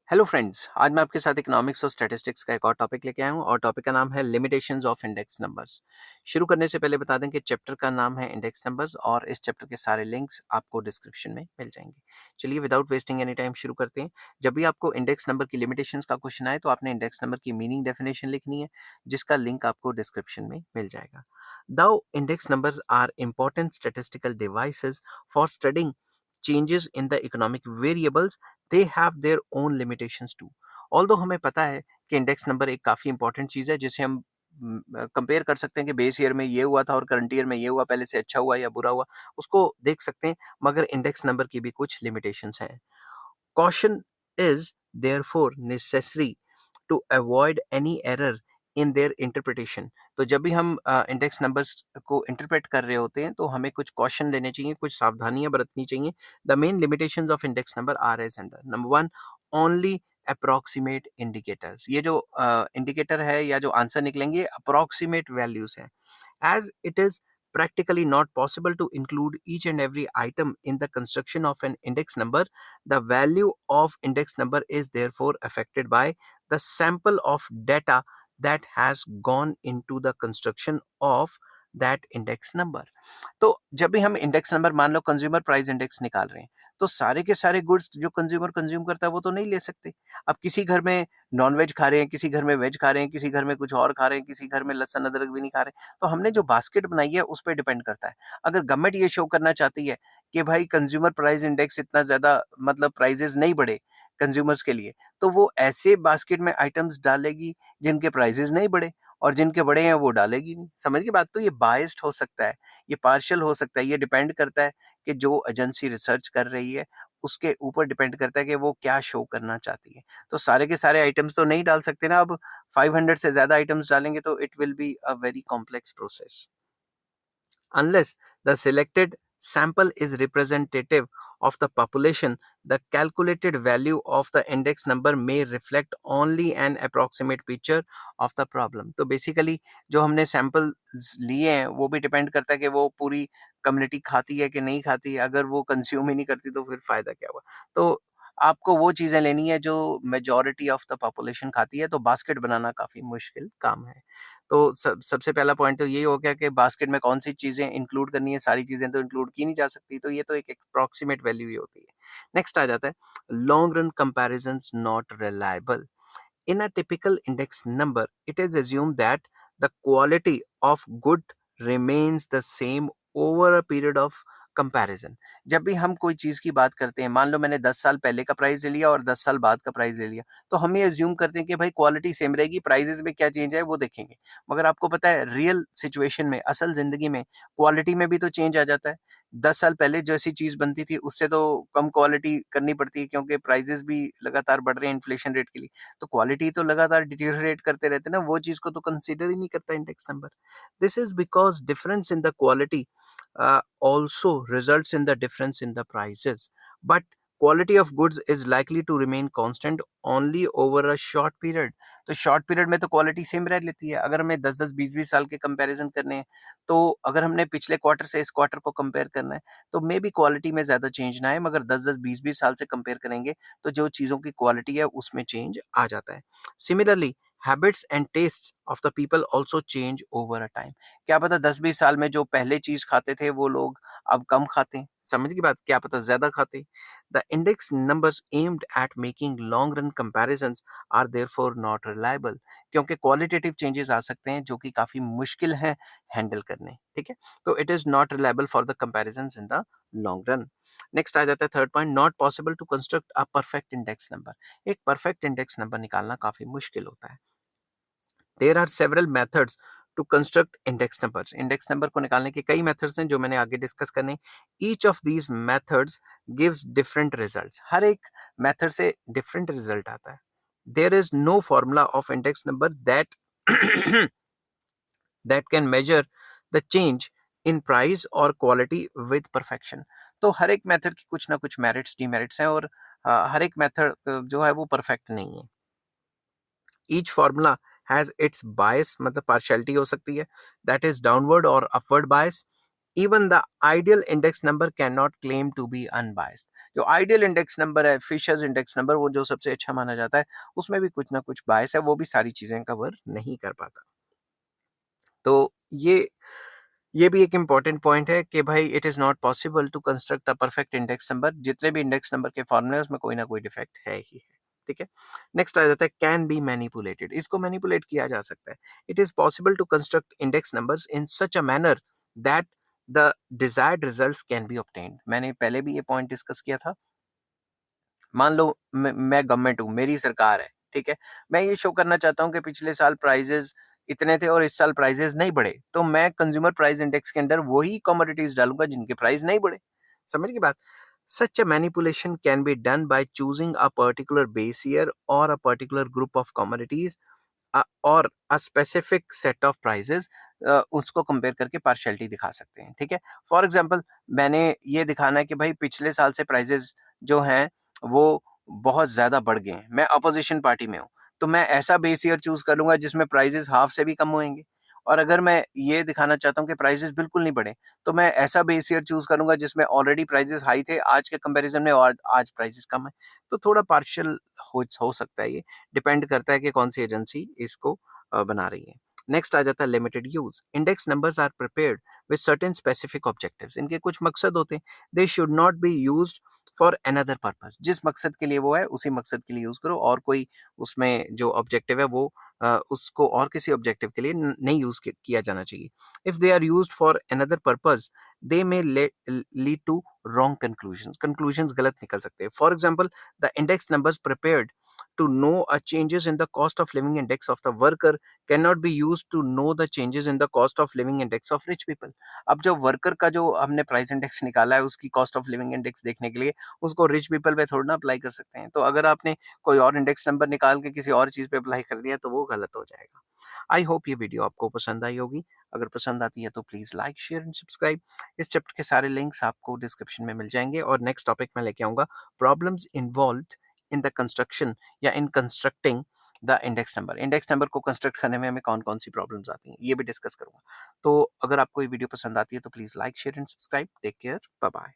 Hello friends, आज मैं आपके साथ इकोनॉमिक्स और स्टैटिस्टिक्स का एक और टॉपिक लेके आया हूँ और टॉपिक का नाम है लिमिटेशंस ऑफ इंडेक्स नंबर्स। शुरू करने से पहले बता दें कि चैप्टर का नाम है इंडेक्स नंबर्स और इस चैप्टर के सारे लिंक्स आपको डिस्क्रिप्शन में मिल जाएंगे। चलिए विदाउट वेस्टिंग एनी टाइम शुरू करते हैं। जब भी आपको इंडेक्स नंबर की लिमिटेशंस का क्वेश्चन आए तो आपने इंडेक्स नंबर की मीनिंग डेफिनेशन लिखनी है, जिसका लिंक आपको डिस्क्रिप्शन में मिल जाएगा। Though index numbers are important statistical devices for studying changes in the economic variables, they have their own limitations too. Although हमें पता है कि इंडेक्स नंबर एक काफ़ी इंपॉर्टेंट चीज़ है जिसे हम कंपेयर कर सकते हैं कि बेस ईयर में ये हुआ था और करंट ईयर में ये हुआ, पहले से अच्छा हुआ या बुरा हुआ, उसको देख सकते हैं, मगर इंडेक्स नंबर की भी कुछ लिमिटेशंस हैं। Caution is therefore necessary to avoid any error in their interpretation। तो जब भी हम इंडेक्स नंबर्स को इंटरप्रेट कर रहे होते हैं तो हमें कुछ कॉशन लेने चाहिए, कुछ सावधानियां बरतनी चाहिए। The main limitations of index number are as under. Number one, only approximate indicators. ये जो इंडिकेटर है या जो आंसर निकलेंगे अप्रोक्सीमेट वैल्यूज हैं। As it is practically not possible to include each and every item in the construction of an index number, the value of index number is therefore affected by the sample of data that has gone into the construction of that index number। तो जब भी हम index number, मान लो consumer price index निकाल रहे हैं, तो सारे के सारे गुड्स जो कंज्यूमर कंज्यूम करता है वो तो नहीं ले सकते। अब किसी घर में नॉन वेज खा रहे हैं, किसी घर में वेज खा रहे हैं, किसी घर में कुछ और खा रहे हैं, किसी घर में लहसुन अदरक भी नहीं खा रहे, तो हमने जो बास्केट बनाई है उस पर डिपेंड करता है। अगर गवर्नमेंट ये शो करना चाहती है कि भाई कंज्यूमर प्राइस इंडेक्स इतना ज्यादा, मतलब प्राइजेस नहीं बढ़े कंज्यूमर्स के लिए, तो वो ऐसे बास्केट में आइटम्स डालेगी जिनके प्राइजेस नहीं बढ़े, और जिनके बड़े हैं वो डालेगी नहीं। समझ की बात? तो ये बायस्ड हो सकता है, ये पार्शियल हो सकता है, ये डिपेंड करता है कि जो एजेंसी रिसर्च कर रही है उसके ऊपर डिपेंड करता है कि वो क्या शो करना चाहती है। तो सारे के सारे आइटम्स तो नहीं डाल सकते ना। अब 500 से ज्यादा आइटम्स डालेंगे तो it will be a very complex process. Unless the selected sample is representative of the population, the calculated value of the index number may reflect only an approximate picture of the problem। तो basically जो हमने sample लिए हैं वो भी depend करता है कि वो पूरी कम्युनिटी खाती है कि नहीं खाती है। अगर वो कंज्यूम ही नहीं करती तो फिर फायदा क्या हुआ। तो आपको वो चीजें लेनी है जो मेजॉरिटी ऑफ द पॉपुलेशन खाती है, तो बास्केट बनाना काफी मुश्किल काम है। तो सबसे पहला पॉइंट तो यही हो गया कि बास्केट में कौन सी चीजें इंक्लूड करनी है। सारी चीजें तो इंक्लूड की नहीं जा सकती, तो ये तो एक अप्रोक्सीमेट वैल्यू ही होती है। नेक्स्ट आ जाता है long run comparisons not reliable. In a typical index number, it is assumed that the quality of good remains the same over a period of comparison। जब भी हम कोई चीज की बात करते हैं, मान लो मैंने 10 साल पहले का प्राइस ले लिया और 10 साल बाद का प्राइस ले लिया, तो हम ये अज्यूम करते हैं कि भाई क्वालिटी सेम रहेगी, प्राइजेस में क्या चेंज है वो देखेंगे। मगर आपको पता है रियल सिचुएशन में, असल जिंदगी में क्वालिटी में भी तो चेंज आ जाता है। 10 साल पहले जैसी चीज बनती थी उससे तो कम क्वालिटी करनी पड़ती है, क्योंकि प्राइजेस भी लगातार बढ़ रहे हैं इन्फ्लेशन रेट के लिए। तो क्वालिटी तो लगातार डिटेरियोरेट करते रहते हैं ना, वो चीज को तो कंसीडर ही नहीं करता index number. This is because difference in the quality also results in the difference in the prices, but quality of goods is likely to remain constant only over a short period। तो short period में तो quality same रह लेती है। अगर हमें 10-10 20-20 साल के कंपैरिजन करने हैं, तो अगर हमने पिछले क्वार्टर से इस क्वार्टर को कंपेयर करना है, तो मे बी क्वालिटी में ज्यादा चेंज ना है, मगर 10-10 20-20 साल से कंपेयर करेंगे तो जो चीजों की क्वालिटी है उसमें चेंज आ जाता है। Similarly habits and taste of the people also change over a time. क्या पता 10-20 साल में जो पहले चीज खाते थे वो लोग अब कम खाते हैं। समझ की बात? क्या पता ज्यादा खाते। The index numbers aimed at making long run comparisons are therefore not reliable. क्योंकि क्वालिटेटिव चेंजेस आ सकते हैं जो कि काफी मुश्किल है हैंडल करने। ठीक है, तो it is not reliable for the comparisons in the long run. Next आ जाता है third point, not possible to construct a perfect index number. एक परफेक्ट इंडेक्स नंबर निकालना काफी मुश्किल होता है। There are several methods to construct index numbers. Index number को निकालने के कई मेथड्स हैं जो मैंने आगे डिस्कस करने। Each of these methods gives different results. हर एक मेथड से डिफरेंट रिजल्ट आता है। There is no formula of index number that that can measure the change in price और क्वालिटी विद परफेक्शन। तो हर एक मेथड की कुछ ना कुछ मेरिट्स डिमेरिट्स हैं, और हर एक मेथड जो है वो परफेक्ट नहीं है। Each formula has its bias, मतलब पार्शियलिटी हो सकती है, दैट इज डाउनवर्ड और upward bias. Even the ideal index number can not claim to be unbiased. जो आइडियल इंडेक्स नंबर है, फिशर्स इंडेक्स नंबर, वो जो सबसे अच्छा माना जाता है, उसमें भी कुछ ना कुछ बायस है, वो भी सारी चीजें कवर नहीं कर पाता। तो ये भी एक इम्पॉर्टेंट पॉइंट है कि भाई it is not possible to construct a perfect index number. जितने भी इंडेक्स नंबर के फॉर्मूले उसमें कोई ना कोई डिफेक्ट है ही है। ठीक है। नेक्स्ट आ जाता है कैन बी मैनिपुलेटेड। इसको मैनिपुलेट किया जा सकता है। It is possible to construct index numbers in such a manner that the desired results can be obtained. मैंने पहले भी ये पॉइंट डिस्कस किया था। मान लो मैं गवर्नमेंट हूँ, मेरी सरकार है, ठीक है। मैं ये शो करना चाहता हूँ कि पिछले साल प्राइजेस इतने थे और इस साल प्राइजेस नहीं बढ़े, तो मैं कंज्यूमर प्राइस इंडेक्स के अंदर वही कमोडिटीज डालूंगा जिनके प्राइस नहीं बढ़े। समझ की बात। Such a manipulation can be done by choosing a particular base year और a particular group of commodities और a specific set of prices, उसको कंपेयर करके पार्शियलिटी दिखा सकते हैं। ठीक है। फॉर एग्जांपल, मैंने ये दिखाना है कि भाई पिछले साल से प्राइजेस जो हैं वो बहुत ज्यादा बढ़ गए हैं, मैं अपोजिशन पार्टी में हूँ, तो मैं ऐसा बेस ईयर चूज करूंगा जिसमें प्राइजेस हाफ से भी कम होंगे। और अगर मैं ये दिखाना चाहता हूँ कि प्राइजेस बिल्कुल नहीं बढ़े, तो मैं ऐसा बेस ईयर चूज करूंगा जिसमें ऑलरेडी प्राइजेस हाई थे आज के कंपैरिजन में और आज प्राइजेस कम है। तो थोड़ा पार्शियल हो सकता है ये, डिपेंड करता है कि कौन सी एजेंसी इसको बना रही है। नेक्स्ट आ जाता है limited use. Index numbers are prepared with certain specific objectives. इनके कुछ मकसद होते हैं। They should not be used for another purpose. जिस मकसद के लिए वो है उसी मकसद के लिए यूज करो, और कोई उसमें जो ऑब्जेक्टिव है वो उसको और किसी ऑब्जेक्टिव के लिए नहीं यूज किया जाना चाहिए। If they are used for another purpose they may lead to wrong conclusion. Conclusion गलत निकल सकते हैं। For example, the index numbers prepared to know a changes in the cost of living index of the worker cannot be used to know the changes in the cost of living index of rich people. अब जो worker का जो हमने price index निकाला है उसकी cost of living index देखने के लिए उसको रिच पीपल पे थोड़ा ना अप्लाई कर सकते हैं। तो अगर आपने कोई और इंडेक्स नंबर निकाल के किसी और चीज पे अप्लाई कर दिया तो वो गलत हो जाएगा। आई होप ये वीडियो आपको पसंद आई होगी। अगर पसंद आती है तो please like share and subscribe. इस चैप्टर के सारे लिंक्स आपको डिस्क्रिप्शन में मिल जाएंगे। और नेक्स्ट टॉपिक में लेके आऊंगा problems involved in the construction या in constructing the index number. Index number को कंस्ट्रक्ट करने में हमें कौन कौन सी प्रॉब्लम्स आती हैं ये भी डिस्कस करूंगा। तो अगर आपको ये वीडियो पसंद आती है तो please like share and subscribe. Take care, bye bye.